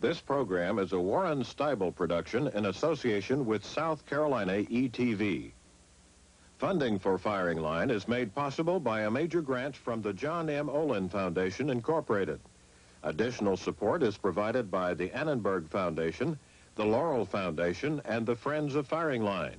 This program is a Warren Steibel production in association with South Carolina ETV. Funding for Firing Line is made possible by a major grant from the John M. Olin Foundation, Incorporated. Additional support is provided by the Annenberg Foundation, the Laurel Foundation, and the Friends of Firing Line.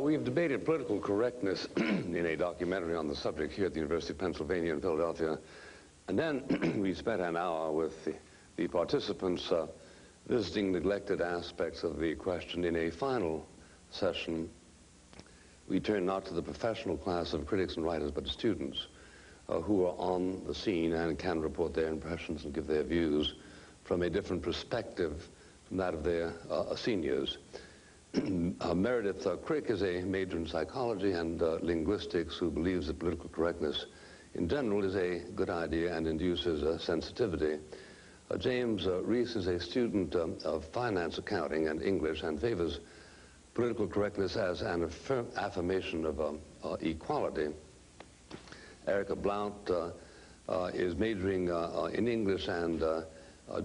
We have debated political correctness in a documentary on the subject here at the University of Pennsylvania in Philadelphia. And then we spent an hour with the participants visiting neglected aspects of the question. In a final session, we turned not to the professional class of critics and writers, but to students who are on the scene and can report their impressions and give their views from a different perspective from that of their seniors. Meredith Crick is a major in psychology and linguistics who believes that political correctness in general is a good idea and induces sensitivity. James Reese is a student of finance, accounting, and English and favors political correctness as an affirmation of equality. Erica Blount is majoring in English and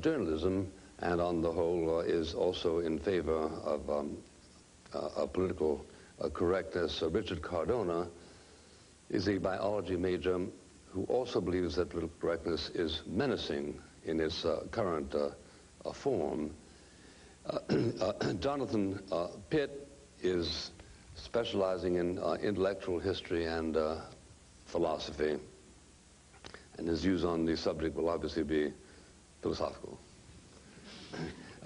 journalism, and on the whole is also in favor of political correctness. Richard Cardona is a biology major who also believes that political correctness is menacing in its current form. Jonathan Pitt is specializing in intellectual history and philosophy, and his views on the subject will obviously be philosophical.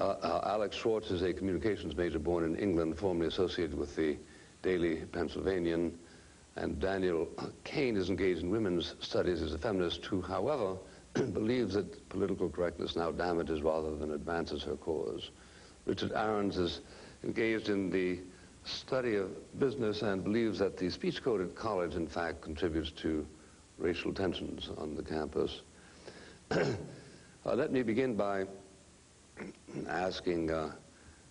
Alex Schwartz is a communications major born in England, formerly associated with the Daily Pennsylvanian. And Daniel Kane is engaged in women's studies as a feminist who, however, believes that political correctness now damages rather than advances her cause. Richard Ahrens is engaged in the study of business and believes that the speech code at college, in fact, contributes to racial tensions on the campus. Let me begin by asking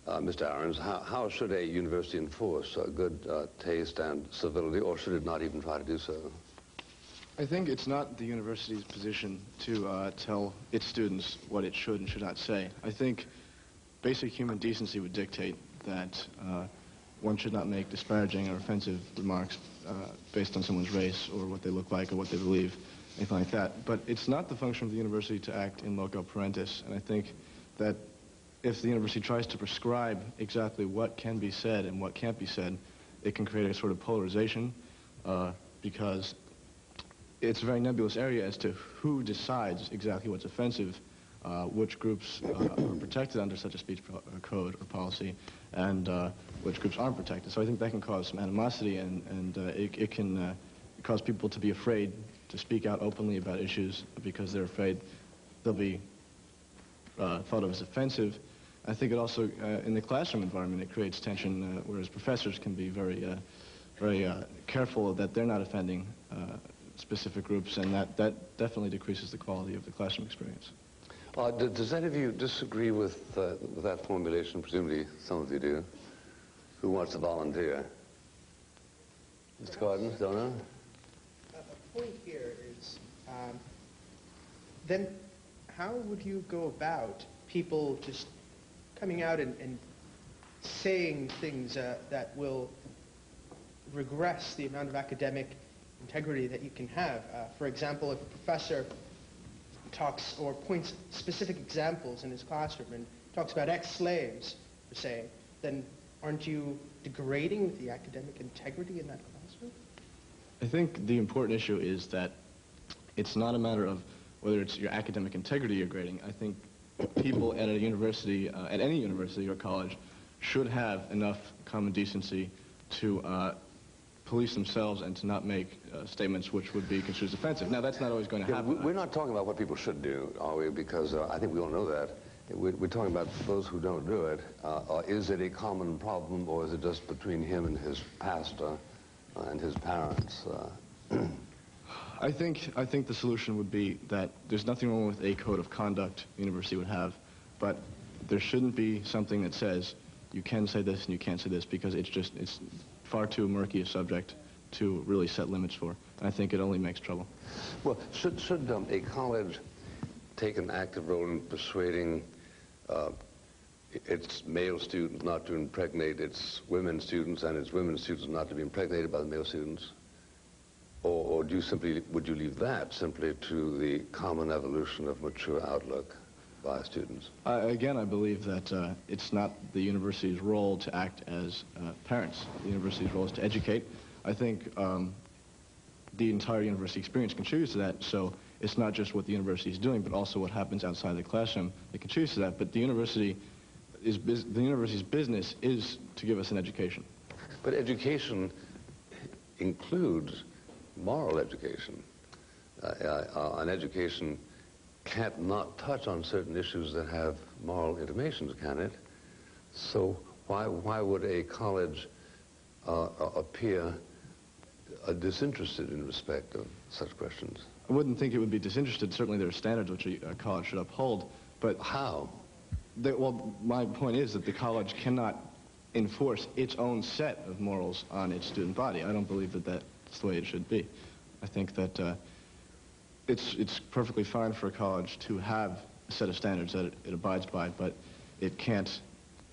Mr. Ahrens, how should a university enforce good taste and civility, or should it not even try to do so? I think it's not the university's position to tell its students what it should and should not say. I think basic human decency would dictate that one should not make disparaging or offensive remarks based on someone's race or what they look like or what they believe, anything like that. But it's not the function of the university to act in loco parentis, and I think that if the university tries to prescribe exactly what can be said and what can't be said, it can create a sort of polarization because it's a very nebulous area as to who decides exactly what's offensive, which groups are protected under such a speech code or policy, and which groups aren't protected. So I think that can cause some animosity, and it can cause people to be afraid to speak out openly about issues because they're afraid they'll be thought of as offensive. I think it also, in the classroom environment, it creates tension, whereas professors can be very careful that they're not offending specific groups, and that definitely decreases the quality of the classroom experience. Does any of you disagree with that formulation? Presumably some of you do. Who wants to volunteer? Mr. Cardin, don't know? The point here is, then how would you go about people just coming out and saying things that will regress the amount of academic integrity that you can have? For example, if a professor talks or points specific examples in his classroom and talks about ex-slaves, per se, then aren't you degrading the academic integrity in that classroom? I think the important issue is that it's not a matter of whether it's your academic integrity you're grading. I think people at a university, at any university or college, should have enough common decency to police themselves and to not make statements which would be construed as offensive. Now, that's not always going to happen. We're not talking about what people should do, are we? Because I think we all know that. We're talking about those who don't do it. Is it a common problem, or is it just between him and his pastor? and his parents. I think the solution would be that there's nothing wrong with a code of conduct the university would have, but there shouldn't be something that says you can say this and you can't say this, because it's far too murky a subject to really set limits for. And I think it only makes trouble. Well, should a college take an active role in persuading its male students not to impregnate its women students and its women students not to be impregnated by the male students? Or would you leave that simply to the common evolution of mature outlook by students? Again, I believe that it's not the university's role to act as parents. The university's role is to educate. I think the entire university experience contributes to that, so it's not just what the university is doing, but also what happens outside the classroom that contributes to that. But the university's business is to give us an education. But education includes moral education. An education can't not touch on certain issues that have moral intimations, can it? So why would a college appear disinterested in respect of such questions? I wouldn't think it would be disinterested. Certainly there are standards which a college should uphold, but... How? Well, my point is that the college cannot enforce its own set of morals on its student body. I don't believe that that's the way it should be. I think that it's perfectly fine for a college to have a set of standards that it abides by, but it can't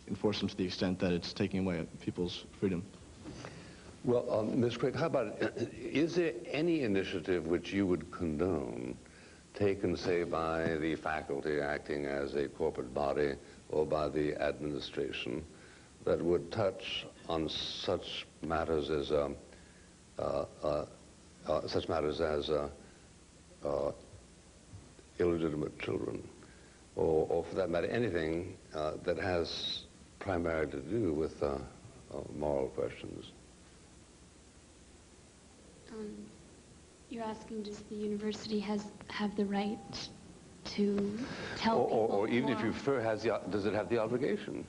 enforce them to the extent that it's taking away people's freedom. Well, Ms. Craig, how about it? Is there any initiative which you would condone, taken, say, by the faculty acting as a corporate body or by the administration, that would touch on such matters as illegitimate children, or for that matter, anything that has primarily to do with moral questions? You're asking, does the university have the right to tell people? Or even if you prefer, does it have the obligation?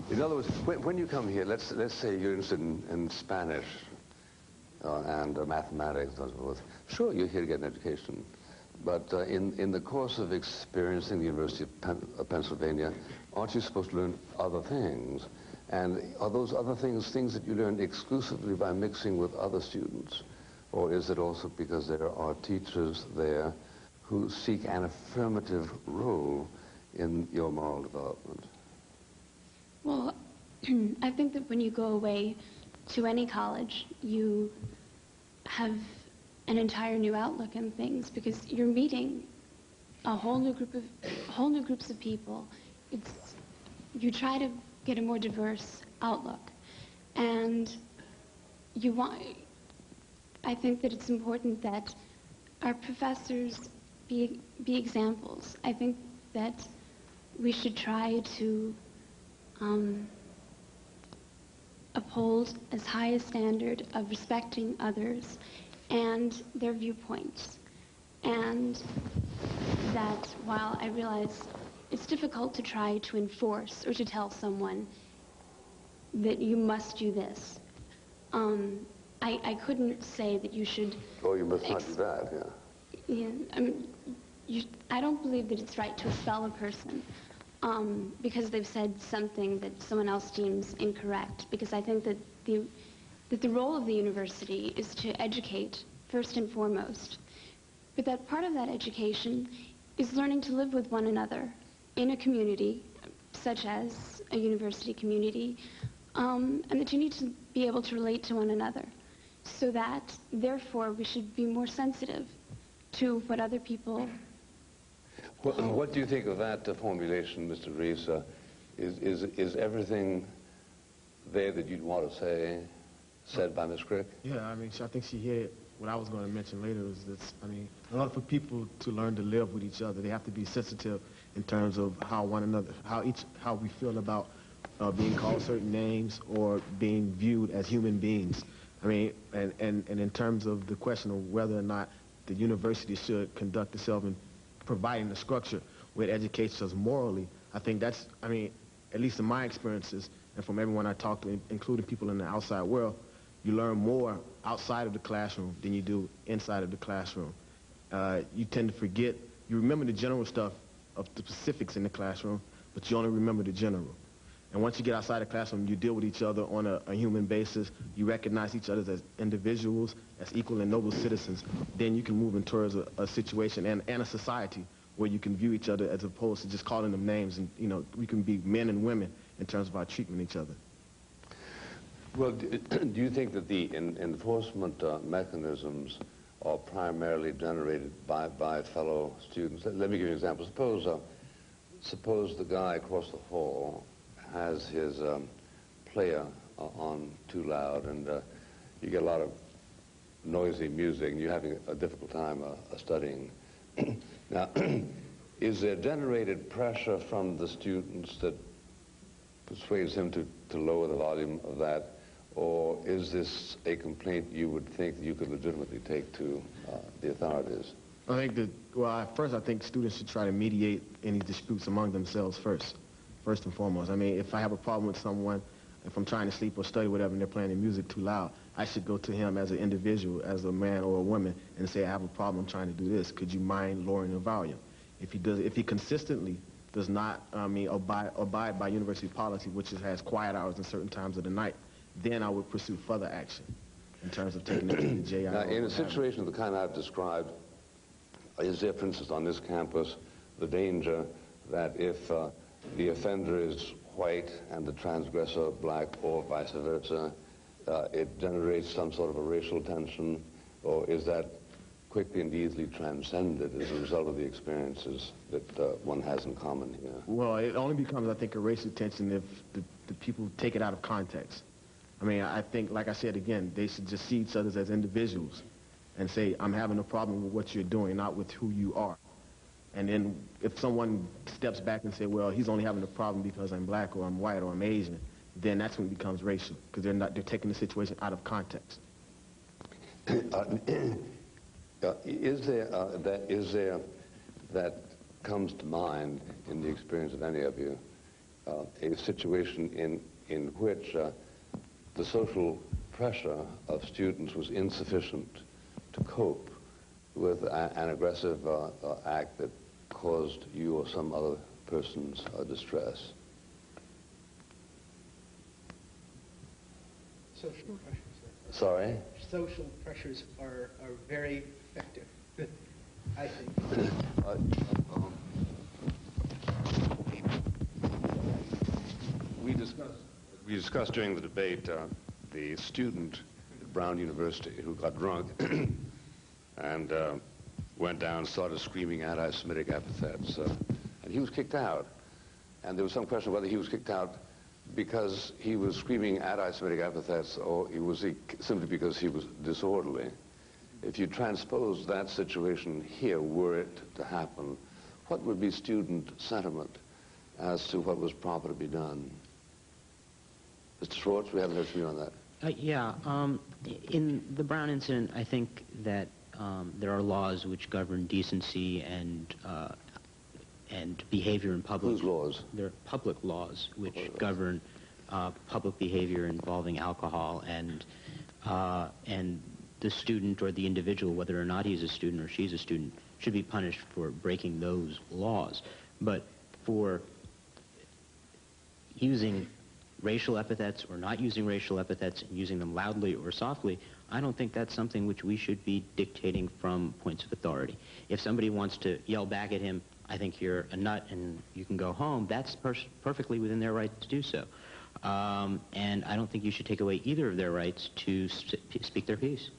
In other words, when you come here, let's say you're interested in Spanish and mathematics and so forth. Sure, you're here to get an education. But in the course of experiencing the University of Pennsylvania, aren't you supposed to learn other things? And are those other things that you learn exclusively by mixing with other students? Or is it also because there are teachers there who seek an affirmative role in your moral development? Well, I think that when you go away to any college, you have an entire new outlook on things, because you're meeting a whole new groups of people. You try to get a more diverse outlook, and I think that it's important that our professors be examples. I think that we should try to uphold as high a standard of respecting others and their viewpoints. And that while I realize it's difficult to try to enforce or to tell someone that you must do this, I couldn't say that you should... Oh, you must not do that, yeah. Yeah, I mean, I don't believe that it's right to expel a person because they've said something that someone else deems incorrect, because I think that the role of the university is to educate first and foremost, but that part of that education is learning to live with one another in a community, such as a university community, and that you need to be able to relate to one another, so that, therefore, we should be more sensitive to what other people... Well, what do you think of that formulation, Mr. Rees? Is everything there that you'd want to say said by Ms. Crick? Yeah, I mean, I think she hit what I was going to mention later. Was this? I mean, in order for people to learn to live with each other, they have to be sensitive in terms of how one another, how we feel about being called certain names or being viewed as human beings. I mean, and in terms of the question of whether or not the university should conduct itself in providing a structure where it educates us morally, I think that's, I mean, at least in my experiences and from everyone I talk to, including people in the outside world, you learn more outside of the classroom than you do inside of the classroom. You tend to forget, you remember the general stuff of the specifics in the classroom, but you only remember the general. And once you get outside the classroom, you deal with each other on a human basis. You recognize each other as individuals, as equal and noble citizens. Then you can move in towards a situation and a society where you can view each other as opposed to just calling them names. And, you know, we can be men and women in terms of our treatment of each other. Well, do you think that the enforcement mechanisms are primarily generated by fellow students? Let me give you an example. Suppose the guy across the hall has his player on too loud, and you get a lot of noisy music, and you're having a difficult time studying. Now, is there generated pressure from the students that persuades him to lower the volume of that, or is this a complaint you would think that you could legitimately take to the authorities? I think that, well, first I think students should try to mediate any disputes among themselves first and foremost. I mean, if I have a problem with someone, if I'm trying to sleep or study whatever and they're playing the music too loud, I should go to him as an individual, as a man or a woman, and say, I have a problem, I'm trying to do this. Could you mind lowering the volume? If he consistently does not, abide by university policy, which has quiet hours in certain times of the night, then I would pursue further action in terms of taking it to the JI. Now, in a situation of the kind I've described, is there, for instance, on this campus, the danger that if the offender is white and the transgressor black, or vice versa, it generates some sort of a racial tension, or is that quickly and easily transcended as a result of the experiences that one has in common here? Well, it only becomes, I think, a racial tension if the people take it out of context. I mean, I think, like I said again, they should just see each other as individuals and say, I'm having a problem with what you're doing, not with who you are. And then if someone steps back and say, well, he's only having a problem because I'm black or I'm white or I'm Asian, then that's when it becomes racial, because they're taking the situation out of context. Is there that comes to mind in the experience of any of you, a situation in which the social pressure of students was insufficient to cope with an aggressive act that caused you or some other person's distress? Social pressures. Sorry? Social pressures are very effective, I think. We discussed during the debate the student at Brown University who got drunk and went down and started screaming anti-Semitic epithets. And he was kicked out. And there was some question whether he was kicked out because he was screaming anti-Semitic epithets, or was he simply because he was disorderly. If you transpose that situation here, were it to happen, what would be student sentiment as to what was proper to be done? Mr. Schwartz, we haven't heard from you on that. In the Brown incident, I think that there are laws which govern decency and behavior in public. Whose laws? There are public laws which govern public behavior involving alcohol, and the student or the individual, whether or not he's a student or she's a student, should be punished for breaking those laws. But for using racial epithets or not using racial epithets and using them loudly or softly, I don't think that's something which we should be dictating from points of authority. If somebody wants to yell back at him, I think you're a nut and you can go home, that's perfectly within their right to do so. And I don't think you should take away either of their rights to speak their piece.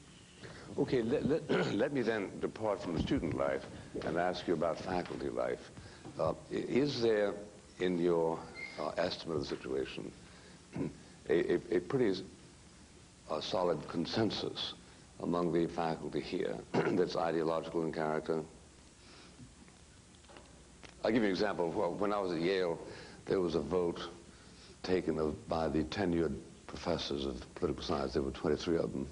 Okay, let me then depart from the student life and ask you about faculty life. Is there, in your estimate of the situation, a pretty solid consensus among the faculty here that's ideological in character? I'll give you an example. Well, when I was at Yale, there was a vote taken by the tenured professors of political science. There were 23 of them.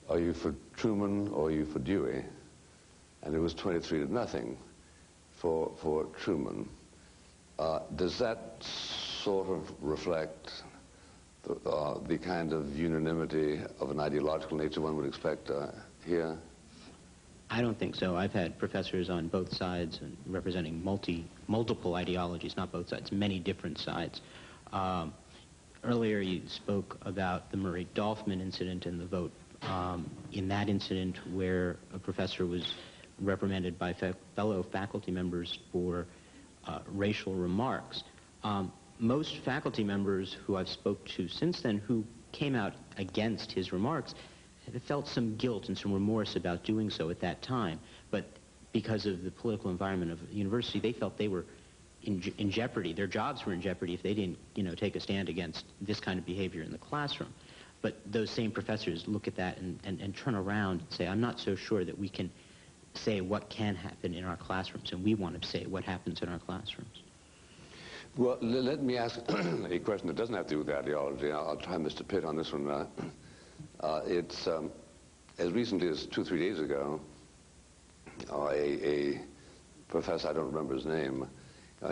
Are you for Truman or are you for Dewey? And it was 23-0 for Truman. Does that sort of reflect the kind of unanimity of an ideological nature one would expect here? I don't think so. I've had professors on both sides and representing multiple ideologies, not both sides, many different sides. Earlier you spoke about the Murray-Dolfman incident and the vote. In that incident where a professor was reprimanded by fellow faculty members for racial remarks, most faculty members who I've spoke to since then who came out against his remarks felt some guilt and some remorse about doing so at that time. But because of the political environment of the university, they felt they were in jeopardy. Their jobs were in jeopardy if they didn't, take a stand against this kind of behavior in the classroom. But those same professors look at that and turn around and say, I'm not so sure that we can say what can happen in our classrooms, and we want to say what happens in our classrooms. Well, let me ask a question that doesn't have to do with ideology. I'll try Mr. Pitt on this one. It's as recently as 2 or 3 days ago, a professor, I don't remember his name,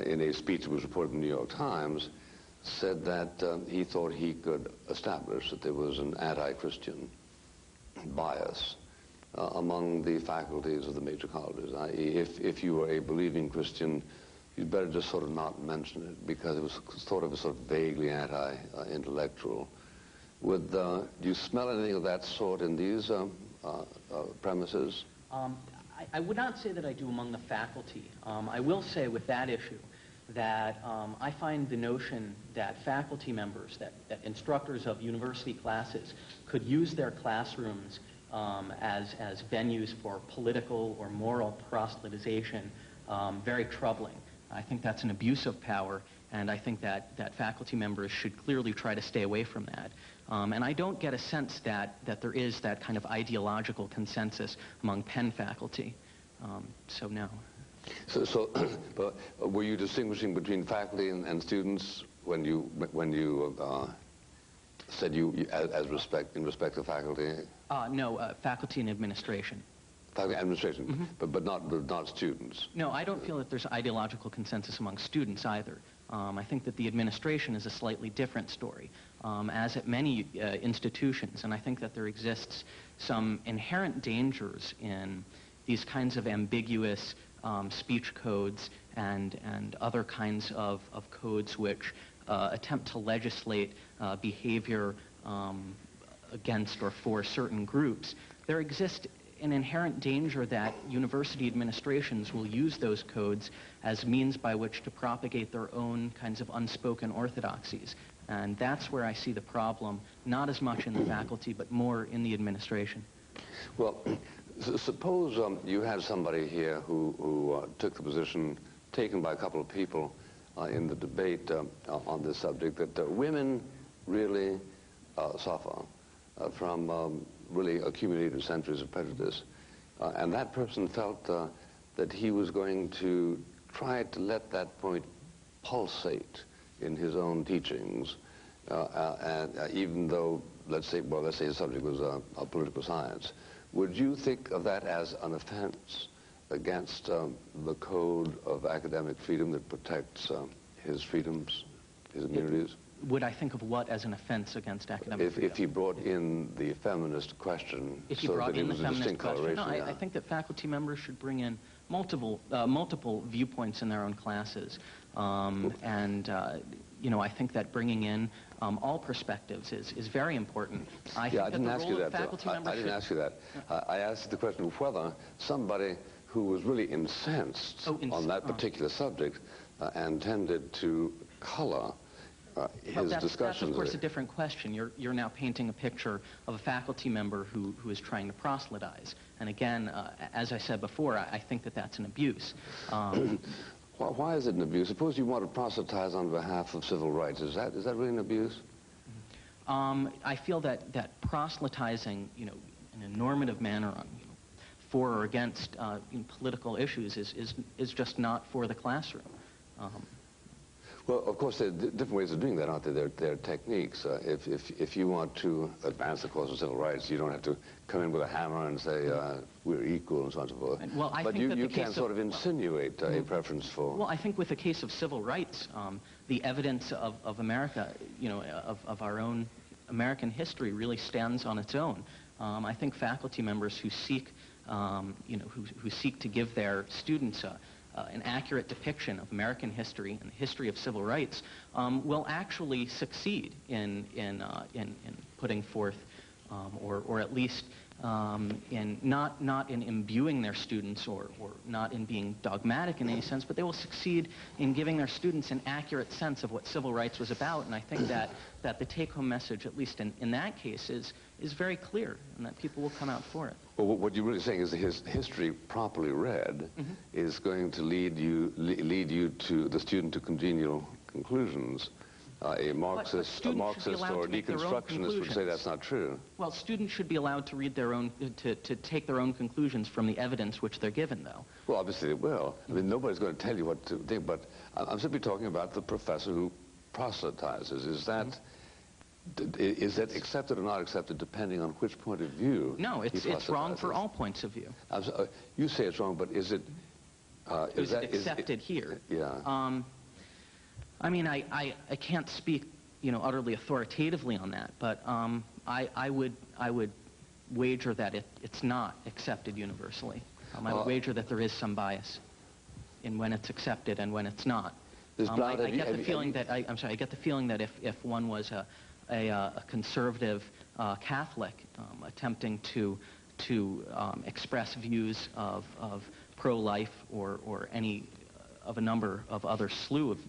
in a speech that was reported in the New York Times, said that he thought he could establish that there was an anti-Christian bias among the faculties of the major colleges. If you were a believing Christian, you'd better just sort of not mention it because it was thought of as sort of vaguely anti-intellectual. Do you smell anything of that sort in these premises? I would not say that I do among the faculty. I will say with that issue that I find the notion that faculty members, that instructors of university classes could use their classrooms as venues for political or moral proselytization very troubling. I think that's an abuse of power, and I think that faculty members should clearly try to stay away from that. And I don't get a sense that there is that kind of ideological consensus among Penn faculty. So no. So but were you distinguishing between faculty and students when you said in respect to faculty? No, faculty and administration. Faculty and administration, but not students. No, I don't feel that there's ideological consensus among students either. I think that the administration is a slightly different story, as at many institutions, and I think that there exists some inherent dangers in these kinds of ambiguous speech codes and other kinds of codes which attempt to legislate behavior against or for certain groups. There exists an inherent danger that university administrations will use those codes as means by which to propagate their own kinds of unspoken orthodoxies. And that's where I see the problem, not as much in the faculty, but more in the administration. Well, suppose you had somebody here who took the position taken by a couple of people in the debate on this subject that women really suffer from really accumulated centuries of prejudice. And that person felt that he was going to try to let that point pulsate in his own teachings, and even though, let's say his subject was political science. Would you think of that as an offense against the code of academic freedom that protects his freedoms, his immunities? Would I think of what as an offense against academic freedom? If he brought in the feminist question, if he so brought that it in was the a distinct feminist question, coloration? I think that faculty members should bring in multiple viewpoints in their own classes, I think that bringing in all perspectives is very important. I didn't ask you that. I didn't ask you that. I asked the question of whether somebody who was really incensed on that particular subject and tended to color his discussions. That's of course a different question. You're now painting a picture of a faculty member who is trying to proselytize. And again, as I said before, I think that that's an abuse. Why is it an abuse? Suppose you want to proselytize on behalf of civil rights. Is that really an abuse? I feel that proselytizing, in a normative manner on for or against political issues is just not for the classroom. Well, of course, there are different ways of doing that, aren't there? There are techniques. If you want to advance the cause of civil rights, you don't have to come in with a hammer and say, we're equal and so on and so forth. Well, I but think that you the can case sort of insinuate a preference for... Well, I think with the case of civil rights, the evidence of America, you know, of our own American history really stands on its own. I think faculty members who seek, you know, who seek to give their students an accurate depiction of American history and the history of civil rights will actually succeed in putting forth, or at least in not in imbuing their students or not in being dogmatic in any sense, but they will succeed in giving their students an accurate sense of what civil rights was about. And I think that the take-home message, at least in that case, is very clear, and that people will come out for it. Well, what you're really saying is that his history, properly read, is going to lead you to the student to congenial conclusions. A Marxist or deconstructionist would say that's not true. Well, students should be allowed to read their own, to take their own conclusions from the evidence which they're given, though. Well, obviously they will. I mean, nobody's going to tell you what to think, but I'm simply talking about the professor who proselytizes. Is that accepted or not accepted depending on which point of view? No, it's wrong for all points of view. You say it's wrong, but is it... is it accepted here? Yeah. I mean, I can't speak, you know, utterly authoritatively on that, but I would wager that it's not accepted universally. I would wager that there is some bias in when it's accepted and when it's not. I get the feeling that I get the feeling that if one was a conservative Catholic attempting to express views of pro-life or any of a number of other slew of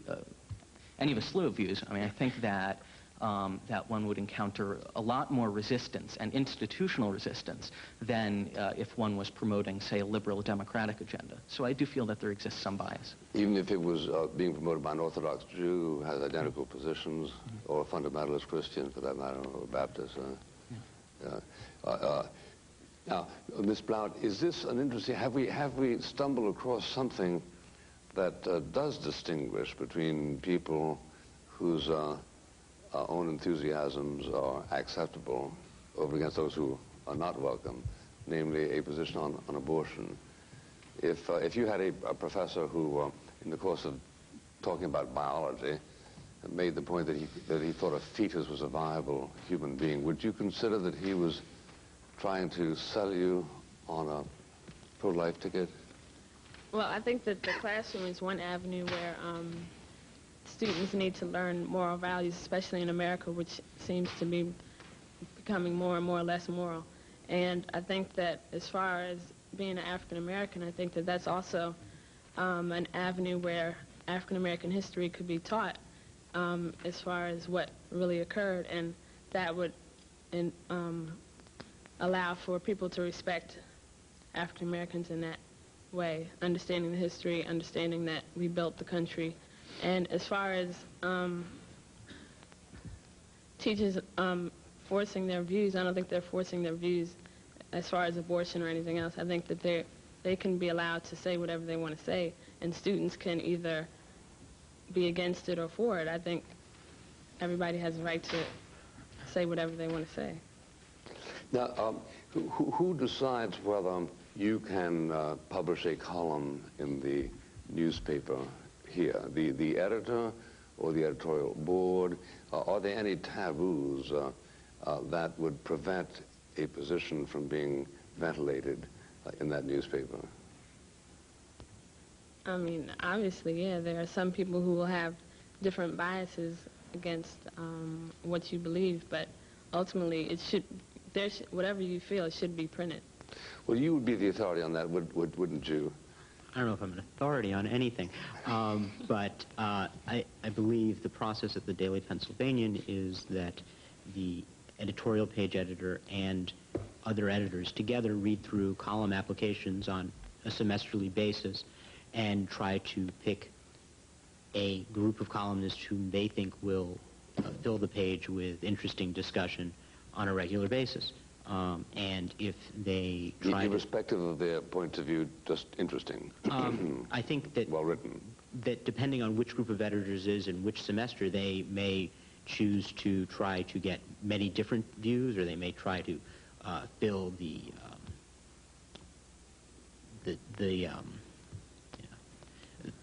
any of a slew of views, I mean, I think that that one would encounter a lot more resistance and institutional resistance than if one was promoting, say, a liberal democratic agenda. So I do feel that there exists some bias. Even if it was being promoted by an Orthodox Jew who has identical positions, or a fundamentalist Christian, for that matter, or a Baptist. Now, Ms. Blount, is this an interesting... Have we stumbled across something that does distinguish between people whose own enthusiasms are acceptable over against those who are not welcome, namely a position on abortion? If you had a professor who, in the course of talking about biology, made the point that he thought a fetus was a viable human being, would you consider that he was trying to sell you on a pro-life ticket? Well, I think that the classroom is one avenue where students need to learn moral values, especially in America, which seems to be becoming more and more less moral. And I think that as far as being an African American, I think that that's also an avenue where African American history could be taught as far as what really occurred, and that would allow for people to respect African Americans in that way, understanding the history, understanding that we built the country. And as far as teachers forcing their views, I don't think they're forcing their views as far as abortion or anything else. I think that they can be allowed to say whatever they want to say, and students can either be against it or for it. I think everybody has a right to say whatever they want to say. Now, who decides whether you can publish a column in the newspaper here? The editor or the editorial board? Are there any taboos that would prevent a position from being ventilated in that newspaper? I mean, obviously, yeah, there are some people who will have different biases against what you believe, but ultimately, it should, whatever you feel, it should be printed. Well, you would be the authority on that, wouldn't you? I don't know if I'm an authority on anything, but I believe the process at the Daily Pennsylvanian is that the editorial page editor and other editors together read through column applications on a semesterly basis and try to pick a group of columnists whom they think will fill the page with interesting discussion on a regular basis. And if they try irrespective of their point of view, just interesting. I think that... Well written. that depending on which group of editors is in which semester, they may choose to try to get many different views, or they may try to fill the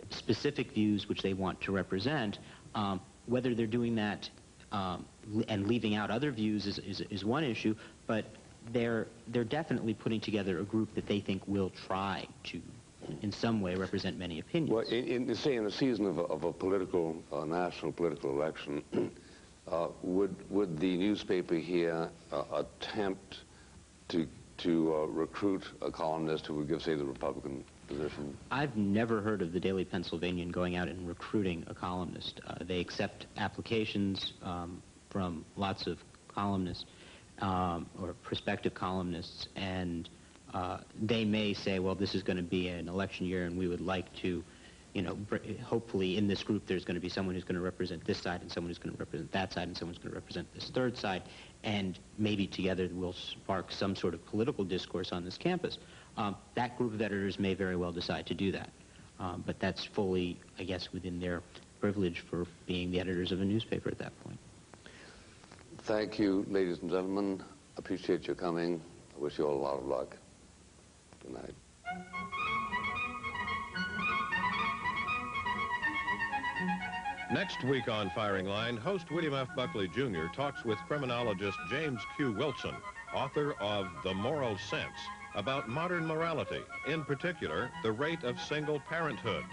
specific views which they want to represent. Whether they're doing that and leaving out other views is one issue, but they're definitely putting together a group that they think will try to, in some way, represent many opinions. Well, say in a season of a political, national political election, would the newspaper here attempt to recruit a columnist who would give, say, the Republican position? I've never heard of the Daily Pennsylvanian going out and recruiting a columnist. They accept applications from lots of columnists or prospective columnists, and they may say, well, this is going to be an election year and we would like to, you know, hopefully in this group there's going to be someone who's going to represent this side and someone who's going to represent that side and someone's going to represent this third side, and maybe together we'll spark some sort of political discourse on this campus. That group of editors may very well decide to do that, but that's fully, I guess, within their privilege for being the editors of a newspaper at that point. Thank you, ladies and gentlemen. Appreciate your coming. I wish you all a lot of luck. Good night. Next week on Firing Line, host William F. Buckley Jr. talks with criminologist James Q. Wilson, author of The Moral Sense, about modern morality, in particular, the rate of single parenthood.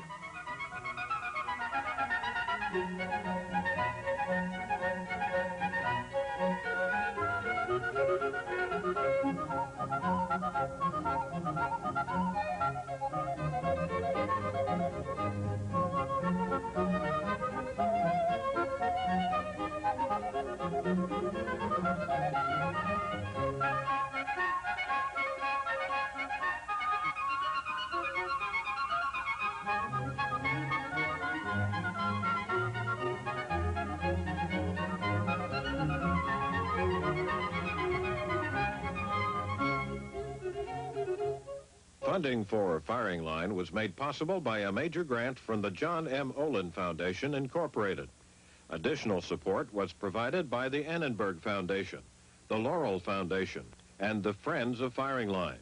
Funding for Firing Line was made possible by a major grant from the John M. Olin Foundation, Incorporated. Additional support was provided by the Annenberg Foundation, the Laurel Foundation, and the Friends of Firing Line.